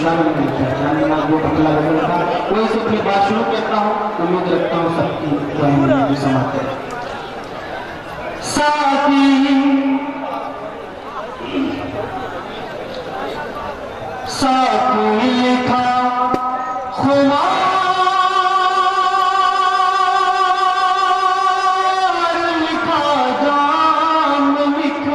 गुलशान में पहचान बना वो पतला गजल था। वही से अपनी बात शुरू करता हूँ। उम्मीद रखता हूँ सबकी समाप्त है। साकी लिखा खुमार लिखा जाम लिखा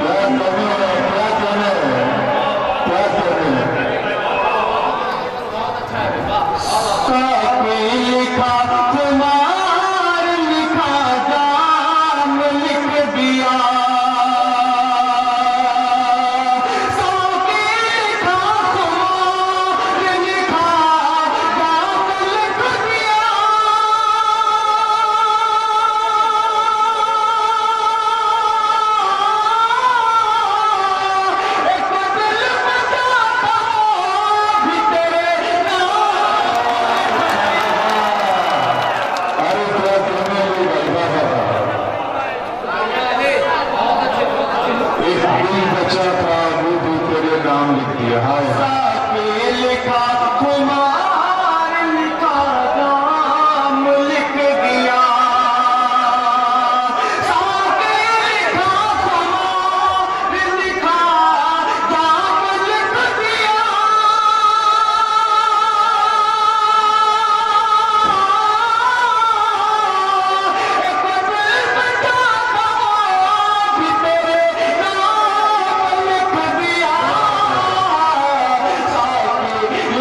साकी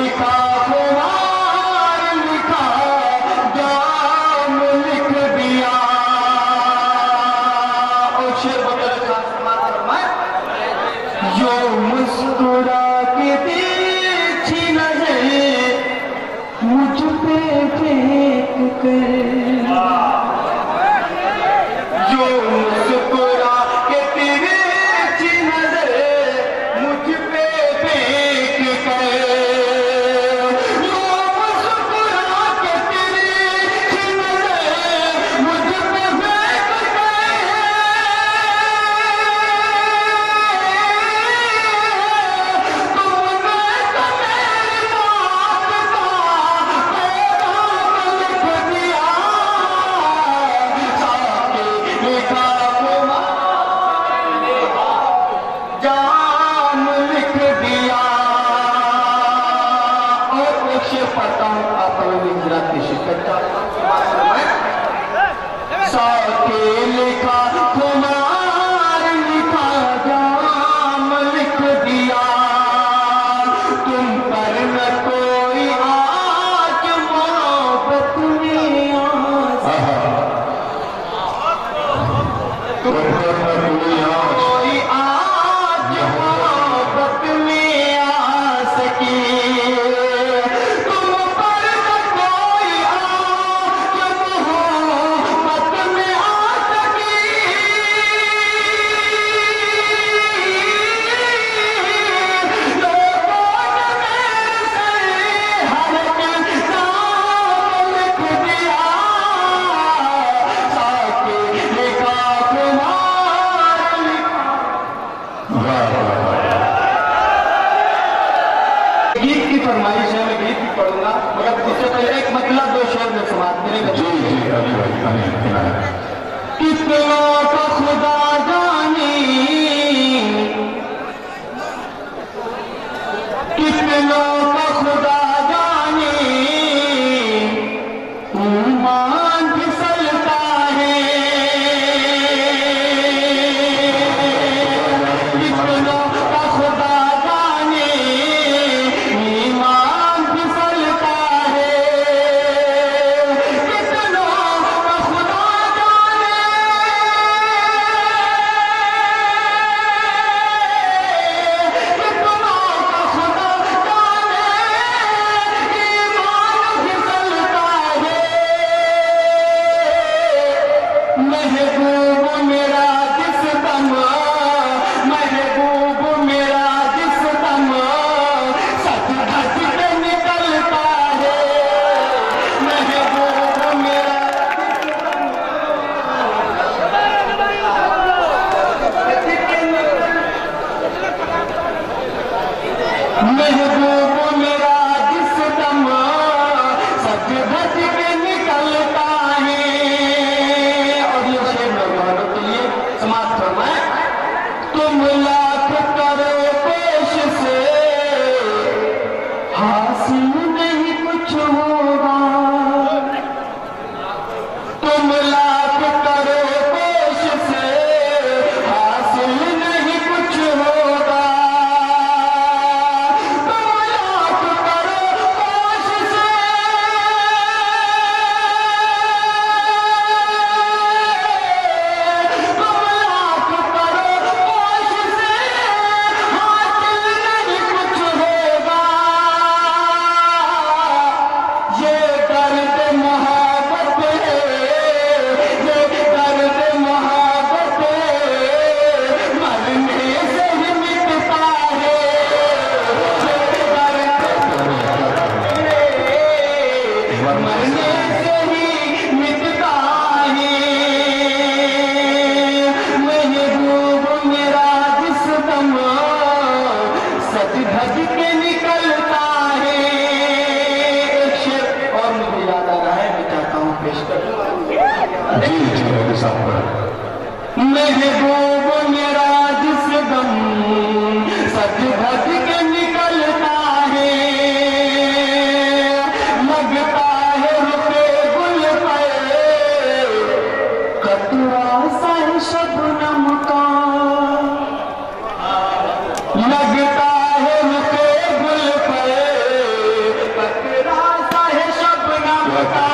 लिखा खुमार लिखा जाम लिख दिया। जो मुस्कुरा के देखी नजर मुझ पे फेंक कर, जो मुस्कुरा के देखी नजर मुझ पे फेंक कर, जो मुस्कुरा के देखी नजर मुझ पे फेंक साके लिखा खुमार लिखा जाम लिख दिया। तुम पर न कोई आज मोहब्बत में आस, तुम पर न कोई आज मोहब्बत में आ सकी। गीत की फरमाइश है, मैं गीत भी पढ़ूंगा मगर उससे पहले एक मतलब दो शेर में समाप्त करेंगे। जी जी कितनों का खुदा जाने, कितनों का खुदा जाने ईमान फिसलता है। कितनों का खुदा जाने ईमान फिसलता है। कितनों का खुदा जाने, कितनों का खुदा जाने ईमान फिसलता है। महबूब मेरा जिस दम, महबूब मेरा जिस दम सच धज के निकलता है। महबूब मेरा महबूब मेरा जी जी मेरे साथ महबूब मेरा जिस दम सच धज के निकलता है, लगता है रुपए गुल पे कतरा सा है शबनम का, लगता है रुपए गुल पे कतरा सा है शबनम का,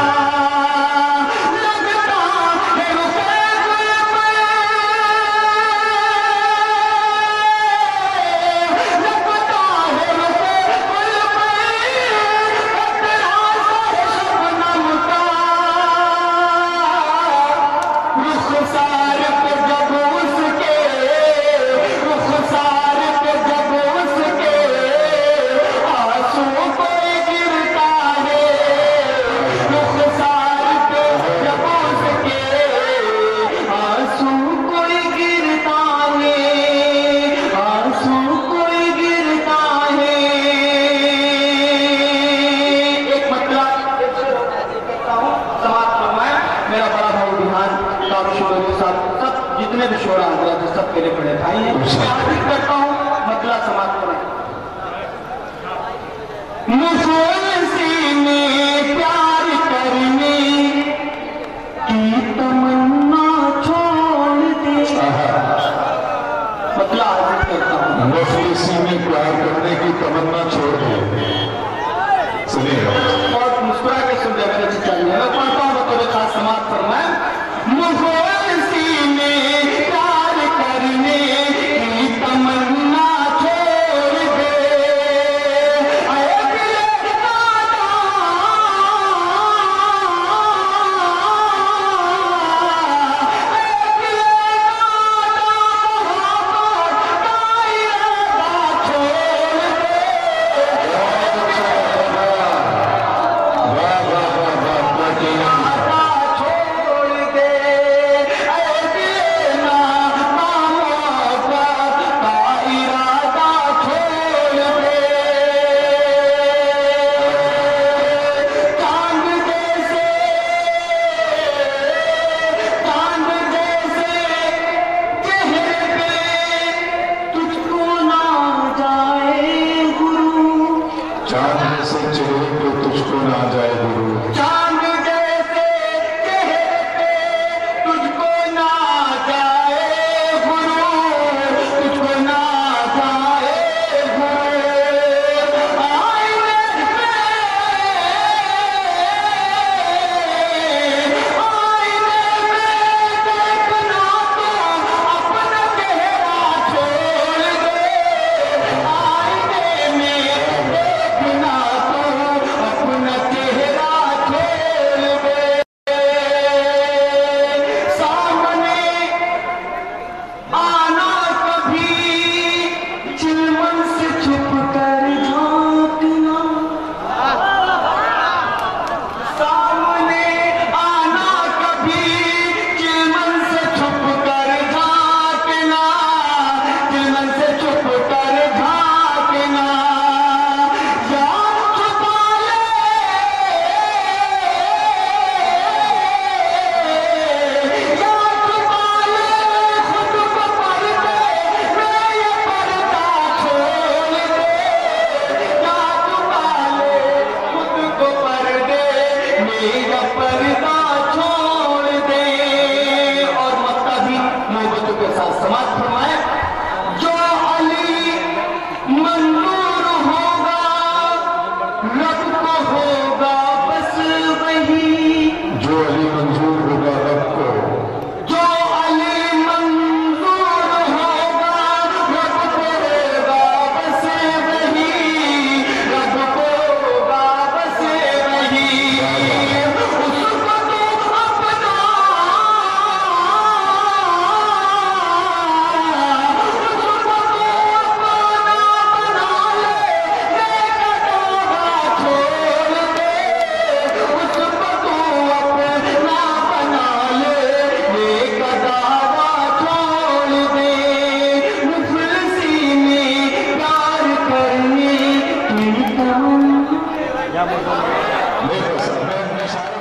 जितने भी शोरा हजरात सब के लिए बड़े भाई हैं, हार्दिक करता हूँ मतला समाप्त करें। मुझसे में प्यार करने की तमन्ना छोड़ दे, मतला हार्दिक करता हूँ। मुझसे में प्यार करने की तमन्ना छोड़ दे। सुनिए और मुस्कुरा के सुन रहे मेरे चित्र मैं पढ़ता हूँ तो खास समाप्त फरमाए। मुझे तुझको ना जाए गुरु, चांद जैसे चेहरे पे तुझको ना जाए गुरु, तुझको ना जाए गुरु, आईने में देखना तो अपना चेहरा छोड़ दे, आईने में देखना अपना चेहरा छोड़ दे, सामने आना कभी चिलमन से छुप कर झांकना, सामने आना कभी चिलमन से छुप कर झांकना, चिलमन से छुप कर झांकना, याद छुपा ले, याद छुपा ले खुद को पर्दे में, ये पर्दा छोड़ दे, याद छुपा ले खुद को पर्दे में, ये पर्दा छोड़ दे। और मक्का भी मोहब्बतों के साथ समाप्त फरमाए। जो अली मंजूर होगा रब को होगा बस वही, जो अली मंजूर होगा रब को, जो अली मंजूर होगा रब को होगा बस वही, रब को होगा बस वही, उसको तो अपना, उसको तो अपना बना ले, बेकदावा छोड़ दे, उसको तो अपना बना ले, बेकदावा छोड़ दे, मुफलिसी में प्यार करने की तमन्ना। मैं